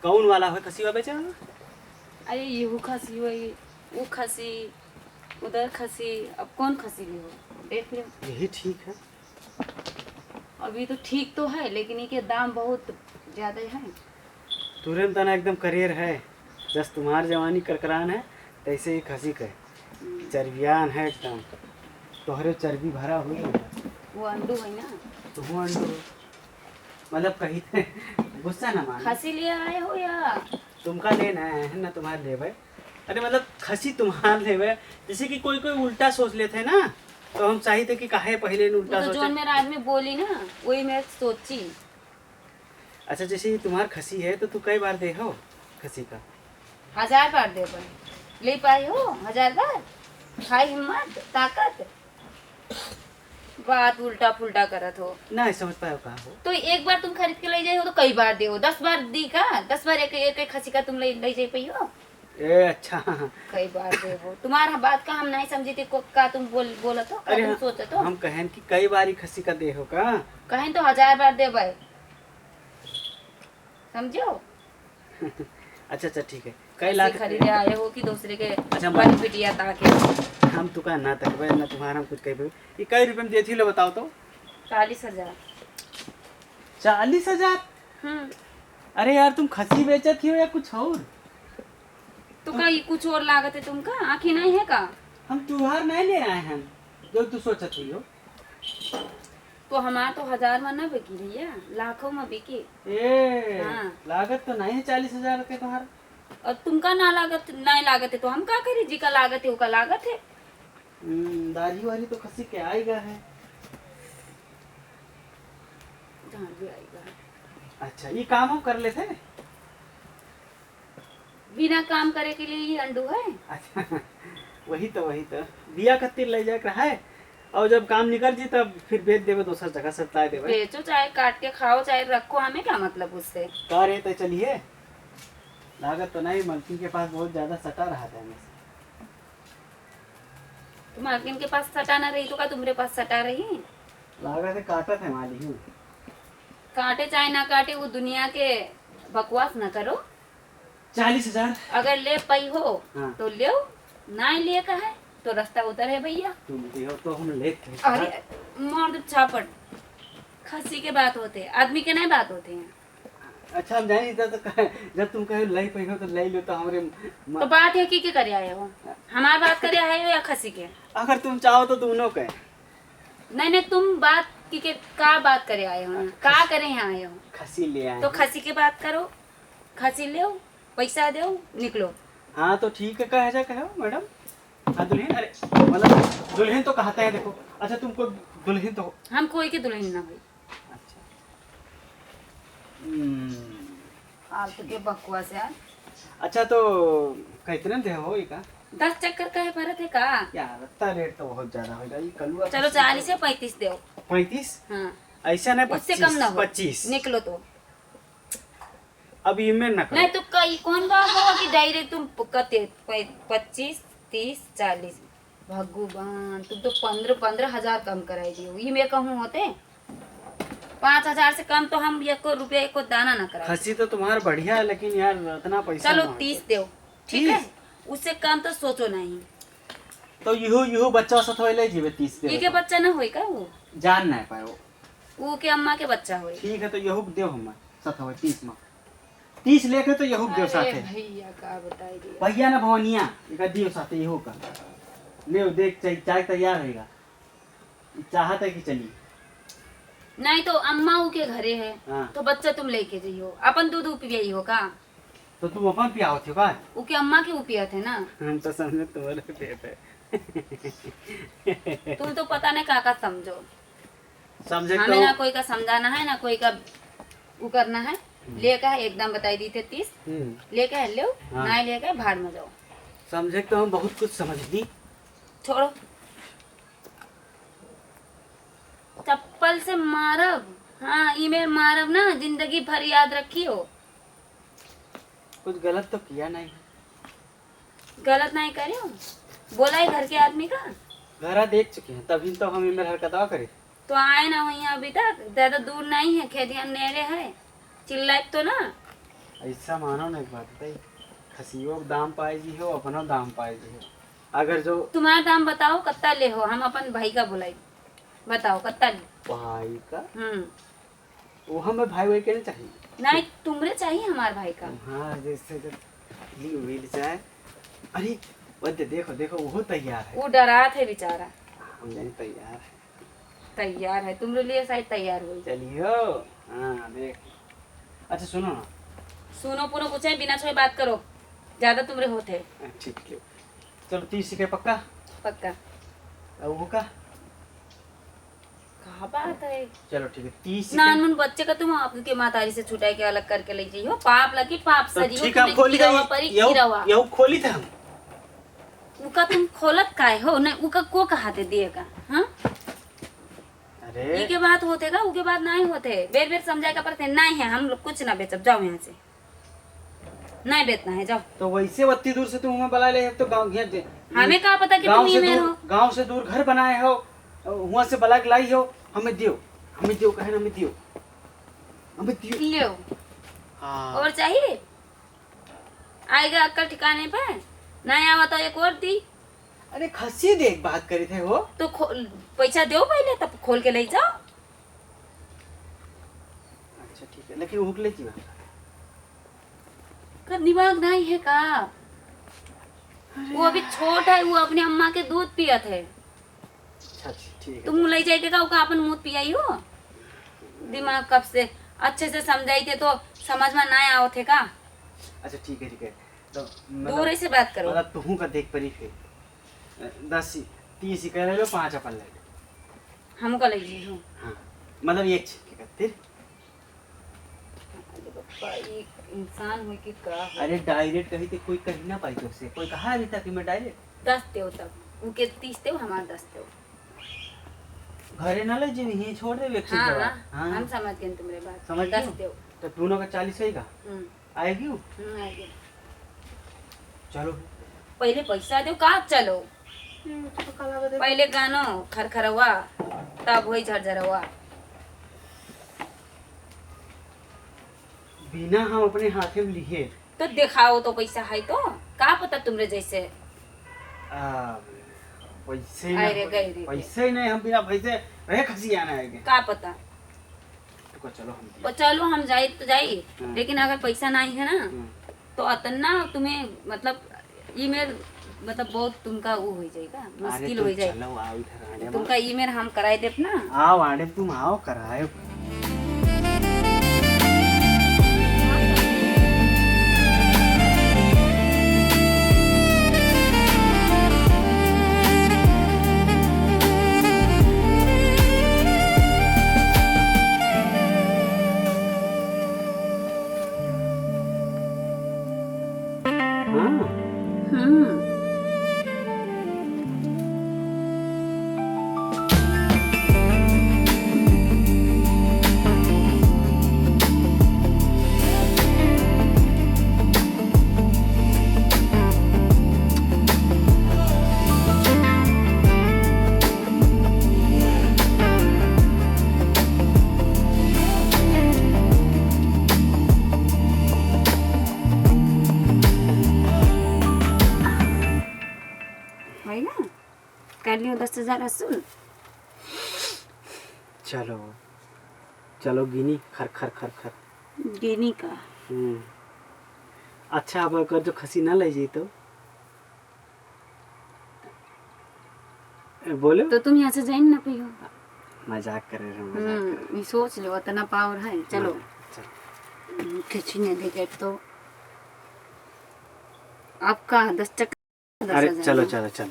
कौन वाला है खसी बेचा? अरे ये खसी हुई, वो खसी, उधर खसी, अब कौन खसी ली हो? देख लो। यही ठीक है। अभी तो ठीक तो है, लेकिन इनके दाम बहुत ज्यादा है। तुरंत ना एकदम करियर है, जस तुम्हार जवानी करकरान है तैसे ही खसी का चर्बियान है एकदम, तोहरे चर्बी भरा हुई है। वो अंडू है ना, तो वो अंडू मतलब कहीं थे गुस्सा ना मान। खसी लिए आए हो या तुमका लेना है ना, तुम्हारे लेवे। अरे मतलब खसी तुम्हार लेवे, जैसे कि कोई कोई उल्टा सोच लेते हैं ना, तो हम चाहते कि काहे पहले ने उल्टा तो सोचे। जो मेरा आदमी बोली ना वही मैं सोची। अच्छा जैसे ये तुम्हार खसी है तो तू कई बार दे हो खसी का? 1000 बार दे पर ले पाई हो? 1000 बार खाई हिम्मत ताकत, बात उल्टा फुल्टा करत हो। ना समझ पाए कहा हो। तो एक बार तुम खरीद के ले जाए हो तो कई बार दे हो? 10 बार दी का? 10 बार एक एक खसी का तुम ले जाए पाई हो? ए अच्छा। कई बार दे हो। तुम्हारा बात का हम नहीं समझी थी का तुम बोला तो का अरे तुम सोचा तो हम कहें कि कई बार ही खसी का दे हो का? कहें तो 1000 बार दे भाई, समझो। अच्छा अच्छा ठीक है। कई लाख खरीदे आए हो कि दूसरे के अच्छा, बड़ी बिटिया ताके? हम तुका ना तकबे ना तुम्हारा हम कुछ कह। ये कई रुपए में देती लो बताओ तो? 40,000। 40,000? अरे यार तुम खसी बेचत हो या कुछ और? तो का ये कुछ और लागत है तुमका? आँखी नहीं है का? हम त्योहार नहीं ले आए हैं जो तू सोचत हुई हो। तो हमारा तो 1000 में न बिकी भैया, लाखों में बिकी। ए हाँ। लागत तो नहीं है 40,000 के तुम्हारा। और तुमका ना लागत नहीं लागत है तो हम का करी? जी का लागत है वो का लागत है। दाढ़ी वाली तो खसी के आएगा है। जहाँ भी आएगा। अच्छा ये काम हम कर लेते? बिना काम करे के लिए ये अंडू है? अच्छा वही तो दिया कत्ती ले जाकर है, और जब काम निकल जी तब फिर बेच देवे दूसरा जगह सप्लाई देवे। बेचो चाहे काट के खाओ चाहे रखो, हमें क्या मतलब उससे। का रे तो चलिए, लागत तो नहीं, मलकिन के पास बहुत ज्यादा सटा रहा था हमें। तो मालकिन के पास सटा ना रही तो का तुम्हारे पास सटा रही? लागत है काटत है माली हूँ। काटे चाहे ना काटे वो दुनिया के बकवास ना करो। 40,000 अगर ले पाई हो हाँ। तो ले, ना ले का है तो रास्ता उधर है भैया। तुम दियो तो हम लेते हैं। अरे मार दो छापट। खसी के बात होते हैं, आदमी के नहीं बात होते हैं। अच्छा हम जानी था तो जब तुम कहे लई पई हो तो लई लो, तो हमरे तो बात है कि करे आए हो? हमारी बात करे आए हो या खसी के? अगर तुम चाहो तो दोनों कहे। नहीं तुम बात की का बात करे आए हो? का करे यहाँ आए हो? खसी ले आए तो हैं। खसी की बात करो, खसी ले पैसा दो निकलो। हाँ तो ठीक है, कहे जा कहो मैडम। हाँ दुल्हन, अरे मतलब दुल्हन तो कहते हैं देखो। अच्छा तुमको दुल्हन तो हम कोई के दुल्हन ना हुई। अच्छा फालतू के बकवास यार। अच्छा तो कितने दे हो का? 10 चक्कर का है भरत है का? यार इतना रेट तो बहुत ज्यादा होगा ये कलुआ। चलो 40 से 35 दो। 35? हाँ ऐसा नहीं, उससे कम ना हो। 25 निकलो तो। अब इनमें ना करो। नहीं तो कई कौन बात होगा कि डायरेक्ट तुम कते 25 30 40? भगवान तुम तो 15,000 कम कराई दियो। ये मैं कहूँ होते 5,000 से कम तो हम एक रुपया एक दाना ना करा। खसी तो तुम्हारा बढ़िया है, लेकिन यार इतना पैसा चलो ना हो। 30 दो, ठीक है? उससे कम तो सोचो नहीं। तो यहू बच्चा साथ ले जीवे 30 ये दे के बच्चा ना होई का? वो जान नहीं पाए वो के अम्मा के बच्चा होई। ठीक है तो यहू देव हम साथ 30 में 30 लेके तो यहू देव साथे। भैया का बताई दिया। भैया ना भवनिया एक दियो साथे यहू का ले देख चाय तैयार रहेगा। चाहत है कि चली नहीं तो अम्मा ऊ के घरे है। हाँ। तो बच्चा तुम लेके जाइयो, अपन दूध पियाई हो का? तो तुम अपन पियाओ थे का? ऊ के अम्मा के पिया थे ना। हम तो समझे तुम्हारे पेट है। तुम तो पता नहीं का समझो। समझे हमें ना कोई का समझाना है ना कोई का वो करना है। लेका है एकदम बताई दी थे 30 लेका है लो। हाँ। नहीं लेका है भाड़ में जाओ। समझे तो हम बहुत कुछ समझ दी। छोड़ो, चप्पल से मारब। हाँ ईमेल मारब ना, जिंदगी भर याद रखियो। कुछ गलत तो किया नहीं। गलत नहीं करियो, बोला है घर के आदमी का। घरा देख चुके हैं तभी तो हम ईमेल हरकत करे। तो आए ना वहीं अभी तक, ज्यादा दूर नहीं है, खेदिया नेरे है। चिल्लाए तो ना। ऐसा मानो ना एक बात बताई, खसियों के दाम पाए जी हो, अपना दाम पाए जी हो। अगर जो तुम्हारा दाम बताओ कत्ता ले हो, हम अपन भाई का बुलाई, बताओ कत्ता ले। भाई का हम्म, वो हमें भाई भाई के नहीं चाहिए। नहीं तुमरे चाहिए हमारे भाई का। हाँ जैसे जब मिल जाए। अरे बंदे देखो देखो वो तैयार है। वो डरा थे बेचारा। हम नहीं तैयार है। तैयार है तुम्हारे लिए, शायद तैयार हुई। चलियो। हाँ देख। अच्छा सुनो ना। सुनो पुनो कुछ है, बिना छोए बात करो, ज्यादा तुमरे होते। ठीक है चलो 30 के पक्का। पक्का। अब वो का कहा बात है, चलो ठीक है 30 नान मुन बच्चे का तुम आपके मातारी से छुटाई के अलग करके ले जाइयो, पाप लगी पाप तो सरी हो। ठीक है हम खोली गई परी गिरवा यू खोली था हम। उका तुम खोलत काय हो, नहीं उका को कहा दे दिएगा। हाँ अरे ये के बात होते का, उके बात नहीं होते, बेर बेर समझाए का पड़ते नहीं है, हम लोग कुछ ना बेचब, जाओ यहाँ से, नहीं बेचना है जाओ। तो वैसे बत्ती दूर से तुम हमें बुला ले तो गांव घेर हमें कहा पता कि तुम ईमेल हो। गांव से दूर घर बनाए हो, वहां से बुला के लाई हो, हमें दियो कहे ना, हमें दियो। लियो हाँ और चाहिए, आएगा अक्कल ठिकाने पे, नहीं आवा तो एक और दी। अरे खसी देख बात करे थे वो। तो पैसा दो पहले, तब खोल के ले जाओ। अच्छा ठीक है लेकिन हुक ले जी का दिमाग नहीं है का, वो अभी छोट है, वो अपने अम्मा के दूध पियत है। अच्छा ठीक है। तुम ले जाए का ओका अपन मुंह पियाई हो, दिमाग कब से अच्छे से समझाई थे तो समझ में ना आओ थे का। अच्छा ठीक है तो दूर से बात करो। मतलब तू का देख परी फिर 10 30 कह ले लो 5 अपन ले लो। हमको ले जी हो। हाँ मतलब ये फिर इंसान हो कि का। अरे डायरेक्ट कही थी कोई कही ना पाई तो से कोई कहा नहीं था कि मैं डायरेक्ट 10 दो, तब उनके 30 दो, हमारे 10 दो। घरे ना ले जी यहीं छोड़ दे वेक्सिन हाँ दवा। हाँ हम समझ गए तुम्हारे बात, समझ 10 गए? दो। तो दोनों का 40 होएगा। आएगी वो? आएगी। चलो पहले पैसा दो का, चलो तो कला का दे। पहले गानो खरखरवा, तब वही झरझरवा। बिना हम अपने हाथे में लिए तो दिखाओ तो पैसा है तो का पता तुमरे जैसे। पैसे ही अरे ना गई रे। पैसे ही नहीं, हम बिना पैसे रहे खसी आना है का पता। तो चलो हम तो चलो हम जाए तो जाइए, हाँ। लेकिन अगर पैसा नहीं है ना हम्म। तो अतना तुम्हें मतलब ईमेल मतलब बहुत तुमका वो हो जाएगा, मुश्किल हो जाएगा। चलो आओ इधर आने तुमका ईमेल हम कराए देब ना। आओ आने तुम आओ कराए। हाँ हम्म है ना, कर लियो 10,000 वसूल। चलो चलो गिनी खर खर खर खर। गिनी का अच्छा अब अगर जो खसी ना ले जी तो बोलो तो तुम यहाँ से जाइन ना पियो। मजाक कर रहे हैं। ये सोच लो इतना पावर है। चलो खींचने दे गए तो आपका 10 टका। अरे चलो चलो चलो